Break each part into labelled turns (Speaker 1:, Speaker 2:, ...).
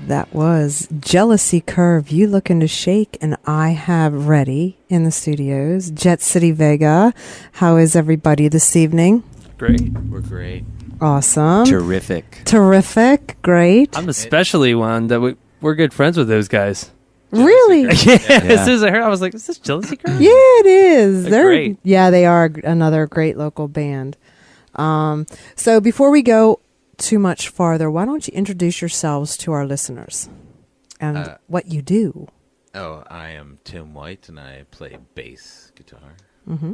Speaker 1: That was Jealousy Curve, You Looking to Shake, and I have ready in the studios Jet City Vega. How is everybody this evening?
Speaker 2: Great.
Speaker 3: We're great.
Speaker 1: Awesome.
Speaker 4: Terrific.
Speaker 1: Great.
Speaker 2: I'm especially one that we're good friends with those guys.
Speaker 1: Really?
Speaker 2: Yeah. As soon as I heard, I was like, "Is this Jealousy Curve?"
Speaker 1: Yeah, it is.
Speaker 2: They're great.
Speaker 1: Yeah, they are another great local band. So before we go too much farther, why don't you introduce yourselves to our listeners and what you do?
Speaker 3: Oh, I am Tim White, and I play bass guitar.
Speaker 1: Mm-hmm.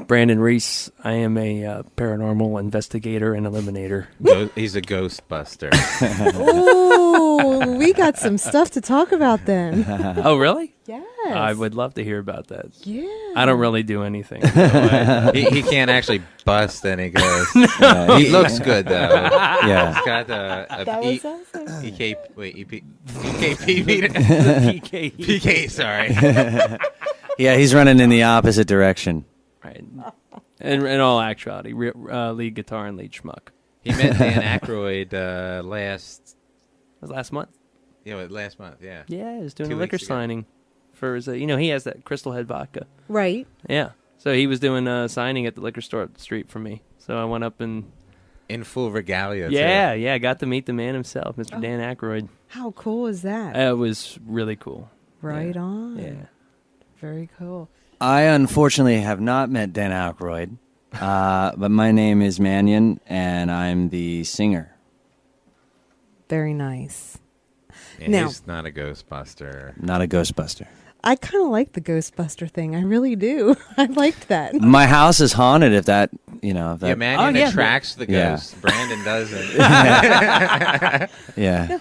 Speaker 2: Brandon Reese. I am a paranormal investigator and eliminator.
Speaker 3: He's a ghostbuster.
Speaker 1: Oh, we got some stuff to talk about then.
Speaker 2: Oh, really?
Speaker 1: Yes.
Speaker 2: I would love to hear about that.
Speaker 1: Yeah.
Speaker 2: I don't really do anything.
Speaker 3: He can't actually bust any ghosts. He looks good, though.
Speaker 4: Yeah.
Speaker 3: He's got
Speaker 1: That was awesome.
Speaker 3: EKP meter. PK, sorry.
Speaker 4: Yeah, he's running in the opposite direction.
Speaker 2: Right. In all actuality, lead guitar and lead schmuck.
Speaker 3: He met Dan Aykroyd
Speaker 2: Last month.
Speaker 3: last month, yeah.
Speaker 2: Yeah, he was doing
Speaker 3: 2
Speaker 2: a liquor
Speaker 3: weeks ago.
Speaker 2: signing for his. He has that Crystal Head vodka.
Speaker 1: Right.
Speaker 2: Yeah. So he was doing a signing at the liquor store up the street from me. So I went up and
Speaker 3: In full regalia, too.
Speaker 2: yeah, got to meet the man himself, Mr. Dan Aykroyd.
Speaker 1: How cool is that?
Speaker 2: It was really cool.
Speaker 1: Right
Speaker 2: Yeah.
Speaker 1: on.
Speaker 2: Yeah.
Speaker 1: Very cool.
Speaker 4: I unfortunately have not met Dan Aykroyd, but my name is Manian, and I'm the singer.
Speaker 1: Very nice.
Speaker 3: Yeah,
Speaker 1: Now-
Speaker 3: he's not a ghostbuster.
Speaker 4: Not a Ghostbuster.
Speaker 1: I kind of like the Ghostbuster thing. I really do. I liked that.
Speaker 4: My house is haunted. If that.
Speaker 3: Yeah,
Speaker 4: That,
Speaker 3: Manian
Speaker 2: yeah.
Speaker 3: attracts the
Speaker 4: Yeah.
Speaker 3: ghosts. Brandon doesn't.
Speaker 4: yeah.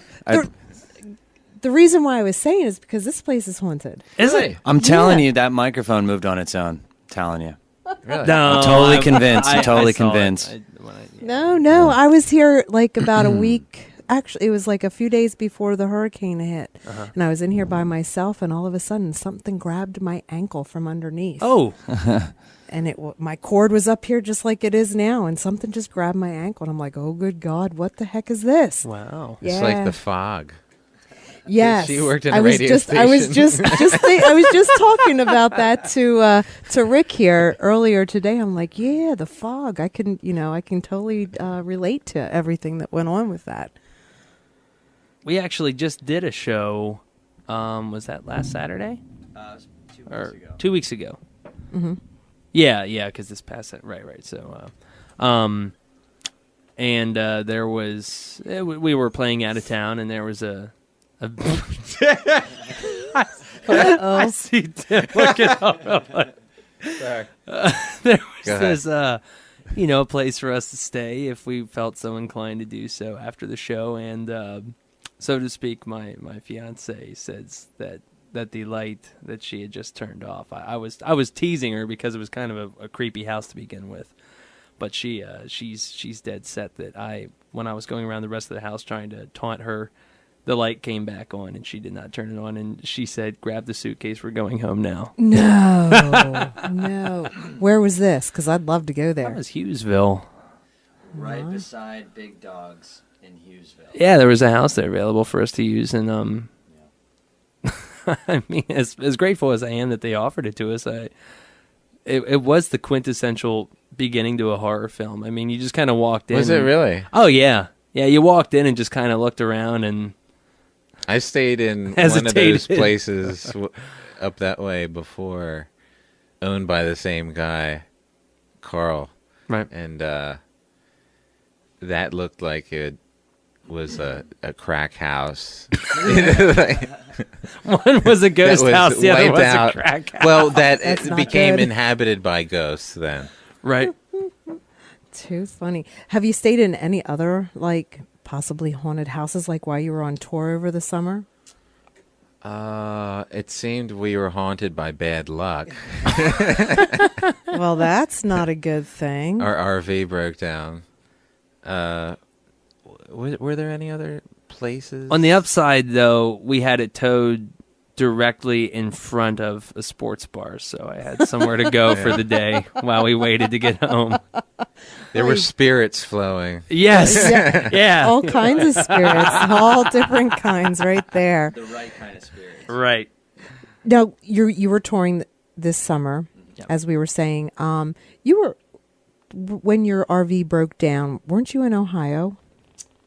Speaker 1: The reason why I was saying is because this place is haunted.
Speaker 2: Is it?
Speaker 4: I'm telling
Speaker 1: Yeah.
Speaker 4: you, that microphone moved on its own. I'm telling you.
Speaker 3: Really?
Speaker 2: No,
Speaker 4: I'm totally
Speaker 2: I-
Speaker 4: convinced. I'm
Speaker 2: I
Speaker 4: totally
Speaker 2: saw it.
Speaker 4: convinced.
Speaker 1: No. I was here like about a week. Actually, it was like a few days before the hurricane hit. And I was in here by myself, and all of a sudden, something grabbed my ankle from underneath.
Speaker 2: Oh,
Speaker 1: And my cord was up here just like it is now, and something just grabbed my ankle. And I'm like, oh, good God, what the heck is this?
Speaker 2: wow.
Speaker 3: It's
Speaker 1: Yeah.
Speaker 3: like the fog.
Speaker 1: Yes,
Speaker 3: She worked in a
Speaker 1: I was
Speaker 3: radio
Speaker 1: just, I was
Speaker 3: station.
Speaker 1: I was just talking about that to Rick here earlier today. I'm like, yeah, the fog. I can totally relate to everything that went on with that.
Speaker 2: We actually just did a show. Was that last Saturday? 2 weeks ago.
Speaker 1: Mm-hmm.
Speaker 2: Yeah, because this past right. So, and there was we were playing out of town, and there was a I see Tim looking up.
Speaker 3: Sorry.
Speaker 2: There was
Speaker 3: Go ahead.
Speaker 2: this a place for us to stay if we felt so inclined to do so after the show, and so to speak, my fiance says that the light that she had just turned off. I was teasing her because it was kind of a creepy house to begin with, but she's dead set that when I was going around the rest of the house trying to taunt her, the light came back on and she did not turn it on, and she said, "Grab the suitcase, we're going home now."
Speaker 1: No. Where was this? Because I'd love to go there.
Speaker 2: That was Hughesville.
Speaker 4: Right beside Big Dogs in Hughesville.
Speaker 2: Yeah, there was a house there available for us to use, and I mean, as grateful as I am that they offered it to us, it was the quintessential beginning to a horror film. I mean, you just kind of walked in.
Speaker 3: Was it really?
Speaker 2: Oh yeah, you walked in and just kind of looked around, and
Speaker 3: I stayed in one of
Speaker 2: Hesitated.
Speaker 3: those places up that way before, owned by the same guy, Carl.
Speaker 2: right.
Speaker 3: And that looked like it was a crack house.
Speaker 2: One was a ghost
Speaker 3: That
Speaker 2: house, the other
Speaker 3: wiped
Speaker 2: was
Speaker 3: out.
Speaker 2: a crack house.
Speaker 3: Well, that
Speaker 1: That's
Speaker 3: it
Speaker 1: not
Speaker 3: became
Speaker 1: good.
Speaker 3: inhabited by ghosts then.
Speaker 2: Right.
Speaker 1: Too funny. Have you stayed in any other possibly haunted houses while you were on tour over the summer?
Speaker 3: It seemed we were haunted by bad luck.
Speaker 1: Well, that's not a good thing.
Speaker 3: Our RV broke down. Were there any other places?
Speaker 2: On the upside, though, we had it towed directly in front of a sports bar, so I had somewhere to go for the day while we waited to get home.
Speaker 3: There were spirits flowing.
Speaker 2: Yes. Yeah.
Speaker 1: All kinds of spirits, all different kinds right there.
Speaker 4: The right kind of spirits.
Speaker 2: Right.
Speaker 1: Now, you were touring this summer,
Speaker 2: Yep.
Speaker 1: as we were saying. When your RV broke down, weren't you in Ohio?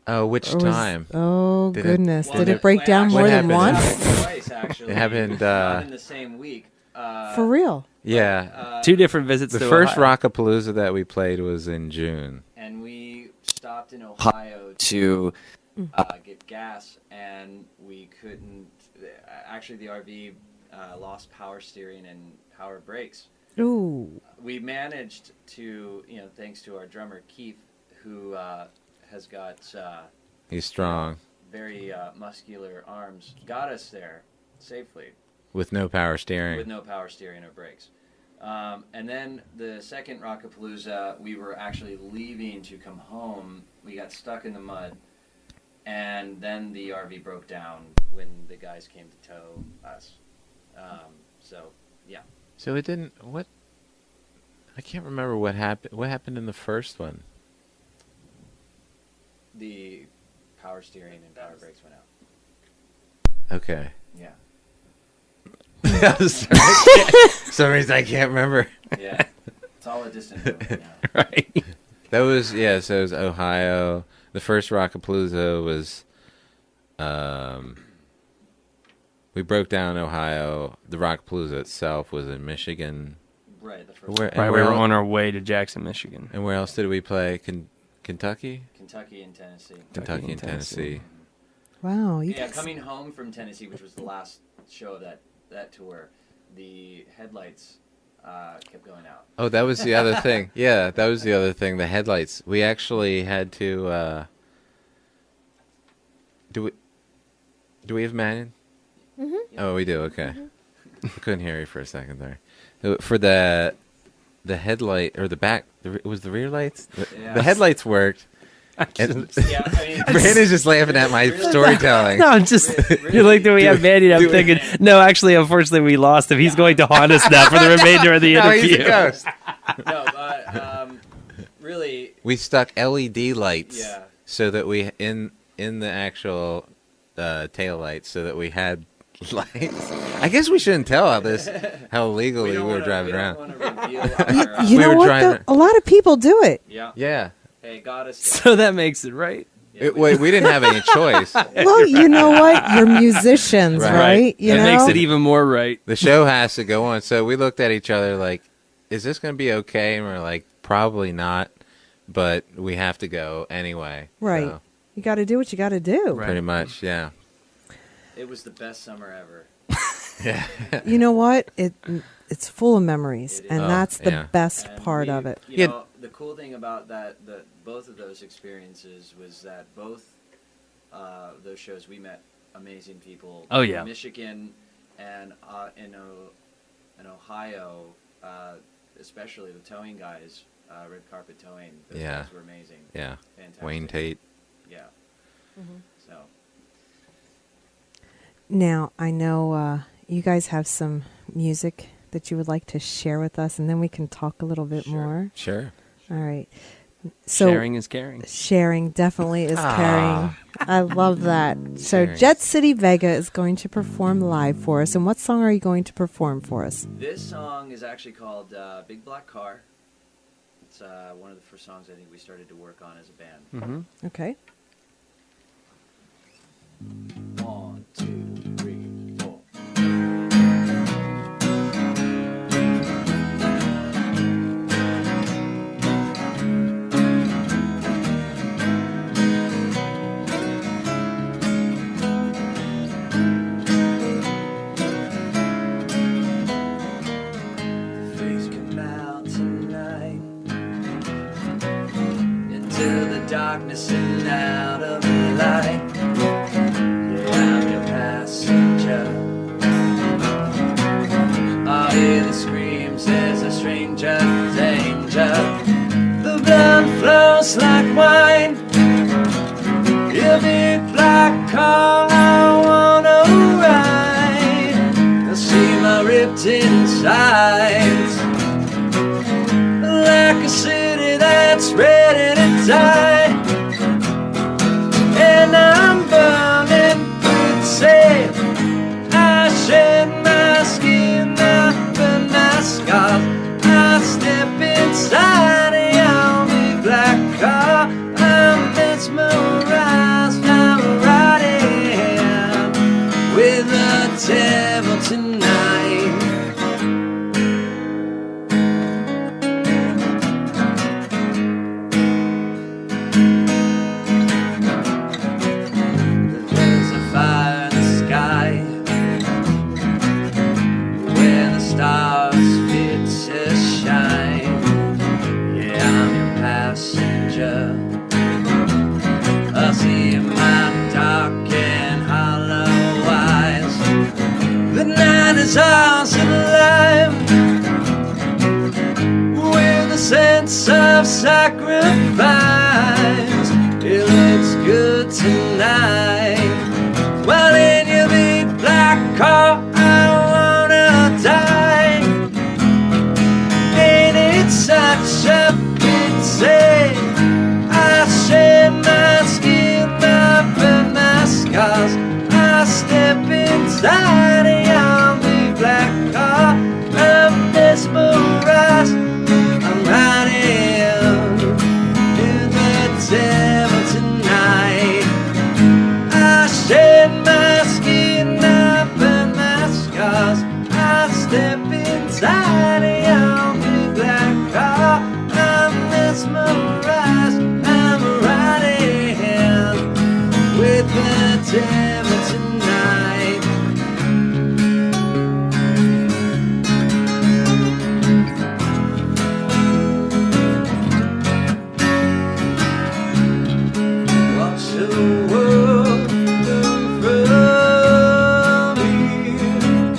Speaker 3: Oh, which
Speaker 1: Or was-
Speaker 3: time?
Speaker 1: Oh,
Speaker 3: Did it-
Speaker 1: goodness.
Speaker 4: Well,
Speaker 1: Did it break down
Speaker 3: What
Speaker 1: more than
Speaker 3: happened?
Speaker 1: once?
Speaker 4: Twice, actually.
Speaker 3: It happened,
Speaker 4: Not in the same week.
Speaker 1: For real?
Speaker 3: Yeah.
Speaker 2: Two different visits
Speaker 3: The
Speaker 2: to
Speaker 3: first
Speaker 2: Ohio.
Speaker 3: Rockapalooza that we played was in June.
Speaker 4: And we stopped in Ohio to get gas, and we couldn't. Actually, the RV lost power steering and power brakes.
Speaker 1: Ooh.
Speaker 4: We managed to, thanks to our drummer Keith, who has got
Speaker 3: He's strong
Speaker 4: very muscular arms, got us there safely
Speaker 3: with no power steering.
Speaker 4: with no power steering or brakes. And then the second Rockapalooza, we were actually leaving to come home. We got stuck in the mud, and then the RV broke down when the guys came to tow us. Yeah.
Speaker 3: So it didn't. What? I can't remember what happened. What happened in the first one?
Speaker 4: The power steering and power brakes went out.
Speaker 3: Okay.
Speaker 4: Yeah.
Speaker 3: For some reason I can't remember.
Speaker 4: Yeah. It's all a distant memory now.
Speaker 2: Right.
Speaker 3: That was So it was Ohio. The first Rockapalooza was. We broke down Ohio. The Rockapalooza itself was in Michigan.
Speaker 4: Right. The first
Speaker 3: Where-
Speaker 4: one.
Speaker 2: Right,
Speaker 3: And
Speaker 2: we
Speaker 3: where
Speaker 2: were
Speaker 3: el-
Speaker 2: on our way to Jackson, Michigan.
Speaker 3: And where else did we play? Kentucky?
Speaker 4: Kentucky and Tennessee.
Speaker 3: Kentucky and Tennessee.
Speaker 1: Wow. You
Speaker 4: Yeah,
Speaker 1: guys-
Speaker 4: coming home from Tennessee, which was the last show of that tour, the headlights kept going out.
Speaker 3: Oh, that was the other thing. Yeah, that was the other thing. The headlights. We actually had to. Do we have Manian?
Speaker 1: Mm-hmm.
Speaker 3: Oh, we do. Okay. I couldn't hear you for a second there. For the headlight or the back, it was the rear lights.
Speaker 4: Yeah.
Speaker 3: The headlights worked. And
Speaker 4: Yeah, I mean,
Speaker 3: Brandon's just laughing at my
Speaker 4: Really?
Speaker 3: storytelling.
Speaker 2: No, I'm just.
Speaker 4: Really?
Speaker 2: You're like, do we have Manny? I'm
Speaker 3: do we-
Speaker 2: thinking, no, actually, unfortunately, we lost him. He's going to haunt us now for the remainder of the
Speaker 3: No, he's
Speaker 2: interview.
Speaker 3: a ghost.
Speaker 4: no, but really,
Speaker 3: We stuck LED lights
Speaker 4: yeah.
Speaker 3: so that we in the actual tail lights so that we had lights. I guess we shouldn't tell how legally we were driving around.
Speaker 4: We don't want to reveal our,
Speaker 1: You
Speaker 3: We
Speaker 1: know
Speaker 3: were
Speaker 1: what?
Speaker 3: driving-
Speaker 1: A lot of people do it.
Speaker 4: yeah.
Speaker 3: Yeah.
Speaker 4: Hey, got us.
Speaker 2: So that makes it right.
Speaker 4: Yeah,
Speaker 3: Wait, we didn't have any choice.
Speaker 1: Well, you know what? You're musicians,
Speaker 3: Right.
Speaker 1: right? You
Speaker 2: It
Speaker 1: know?
Speaker 2: makes it even more right.
Speaker 3: The show has to go on. So we looked at each other like, is this going to be okay? And we're like, probably not, but we have to go anyway.
Speaker 1: Right.
Speaker 3: So,
Speaker 1: You got to do what you got to do.
Speaker 2: Right.
Speaker 3: pretty much, yeah.
Speaker 4: It was the best summer ever.
Speaker 3: Yeah.
Speaker 1: You know what? It's full of memories,
Speaker 4: It is.
Speaker 1: and
Speaker 3: Oh,
Speaker 1: that's the
Speaker 3: yeah.
Speaker 1: best
Speaker 4: And
Speaker 1: part
Speaker 4: we-
Speaker 1: of it.
Speaker 4: You
Speaker 3: Yeah.
Speaker 4: know, the cool thing about both of those experiences was that both those shows we met amazing people.
Speaker 2: Oh, yeah.
Speaker 4: In Michigan and in Ohio, especially the towing guys, red carpet towing. Those
Speaker 3: Yeah.
Speaker 4: guys were amazing.
Speaker 3: Yeah.
Speaker 4: Fantastic.
Speaker 3: Wayne Tate.
Speaker 4: Yeah. So
Speaker 1: Now, I know you guys have some music that you would like to share with us, and then we can talk a little bit
Speaker 4: Sure.
Speaker 1: more.
Speaker 3: Sure.
Speaker 1: All right. So
Speaker 2: Sharing is caring.
Speaker 1: sharing definitely is caring. I love that. So
Speaker 3: Sharing.
Speaker 1: Jet City Vega is going to perform live for us. And what song are you going to perform for us?
Speaker 4: this song is actually called Big Black Car. It's one of the first songs I think we started to work on as a band.
Speaker 2: Mm-hmm.
Speaker 1: Okay.
Speaker 4: 1, 2, 3, 4. Face come out tonight into the darkness and out of the light. I'm your passenger. I hear the screams as a stranger, danger. The blood flows like wine. Your big black car, I wanna ride. mountain sides, like a city that's ready to die. And I'm burning pretty. I shed my skin, I burn my scars. I step inside a yummy black car. I'm mesmerized, I'm riding with the devil tonight. There's a fire in the sky where the stars fit to shine. Yeah, I'm your passenger. I see my dark and hollow eyes. The night is ours and alive with a sense of sacrifice. It looks good tonight. Well, in your big black car, I wanna die. Ain't it such a pity? I shed my skin, I burn my scars. I step inside a young big black car. I'm mesmerized, I'm riding in the devil tonight. I shed my skin, I burn my scars. I step inside a young big black car. I'm mesmerized, I'm riding with the devil tonight. Watch the world move from here.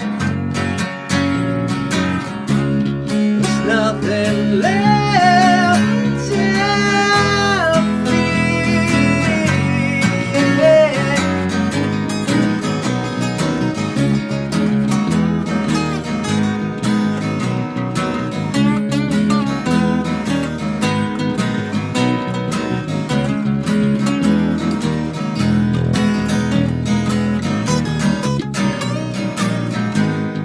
Speaker 4: There's nothing left to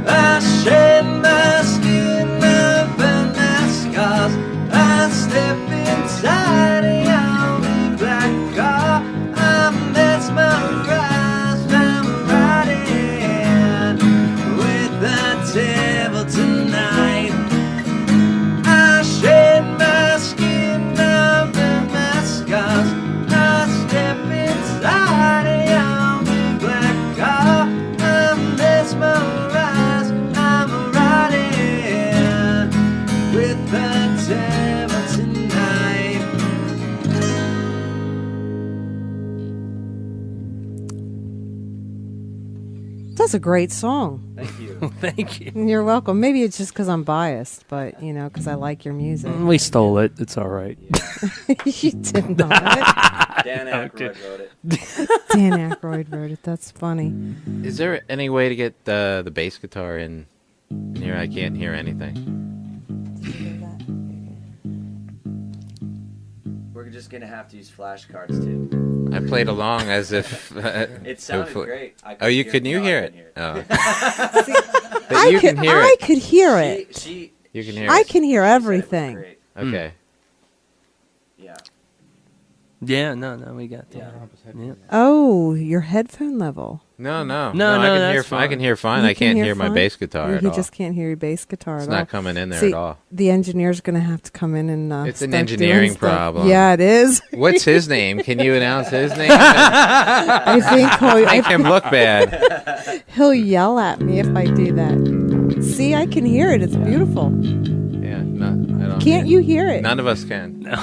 Speaker 4: I shed my skin, I burn my scars. I step inside a young black car. I'm mesmerized, I'm riding with the devil tonight. I shed my skin, I burn my scars. I step inside a young black car. I'm mesmerized, I'm riding with the devil tonight.
Speaker 1: That's a great song.
Speaker 4: Thank you.
Speaker 2: Thank you.
Speaker 1: You're welcome. Maybe it's just because I'm biased, but because I like your music.
Speaker 2: We stole it. It's all right.
Speaker 1: You did not.
Speaker 4: Dan Aykroyd wrote it.
Speaker 1: Dan Aykroyd wrote it. That's funny.
Speaker 3: Is there any way to get the bass guitar in here? I can't hear anything.
Speaker 4: We're just gonna have to use flashcards too.
Speaker 3: I played along as if.
Speaker 4: It sounded great. I
Speaker 3: Oh, you
Speaker 4: couldn't
Speaker 3: can you
Speaker 4: no,
Speaker 3: hear
Speaker 4: I
Speaker 3: it?
Speaker 4: couldn't
Speaker 3: Oh. But you can hear
Speaker 1: I
Speaker 3: it.
Speaker 1: could hear it.
Speaker 4: She
Speaker 3: You can hear
Speaker 1: I
Speaker 3: it.
Speaker 1: can hear
Speaker 4: said it was
Speaker 1: everything.
Speaker 4: great.
Speaker 3: Okay.
Speaker 4: Yeah.
Speaker 2: Yeah, no, we got that.
Speaker 4: Yeah.
Speaker 2: Yeah.
Speaker 1: Oh, your headphone level.
Speaker 3: No.
Speaker 2: No,
Speaker 3: I can
Speaker 2: that's
Speaker 3: hear.
Speaker 2: fine.
Speaker 3: I can hear fine.
Speaker 1: You
Speaker 3: I
Speaker 1: can
Speaker 3: can't
Speaker 1: hear
Speaker 3: hear my
Speaker 1: fine?
Speaker 3: bass guitar at
Speaker 1: He
Speaker 3: all.
Speaker 1: just can't hear your bass guitar
Speaker 3: It's
Speaker 1: at all.
Speaker 3: not coming in there
Speaker 1: See,
Speaker 3: at all.
Speaker 1: the engineer's going to have to come in and
Speaker 3: It's an
Speaker 1: start
Speaker 3: engineering
Speaker 1: doing stuff.
Speaker 3: problem.
Speaker 1: Yeah, it is.
Speaker 3: What's his name? Can you announce his name?
Speaker 1: I think
Speaker 3: Make him look bad.
Speaker 1: he'll yell at me if I do that. See, I can hear it. It's beautiful.
Speaker 3: Yeah, no, I don't.
Speaker 1: Can't you hear it?
Speaker 3: None of us can.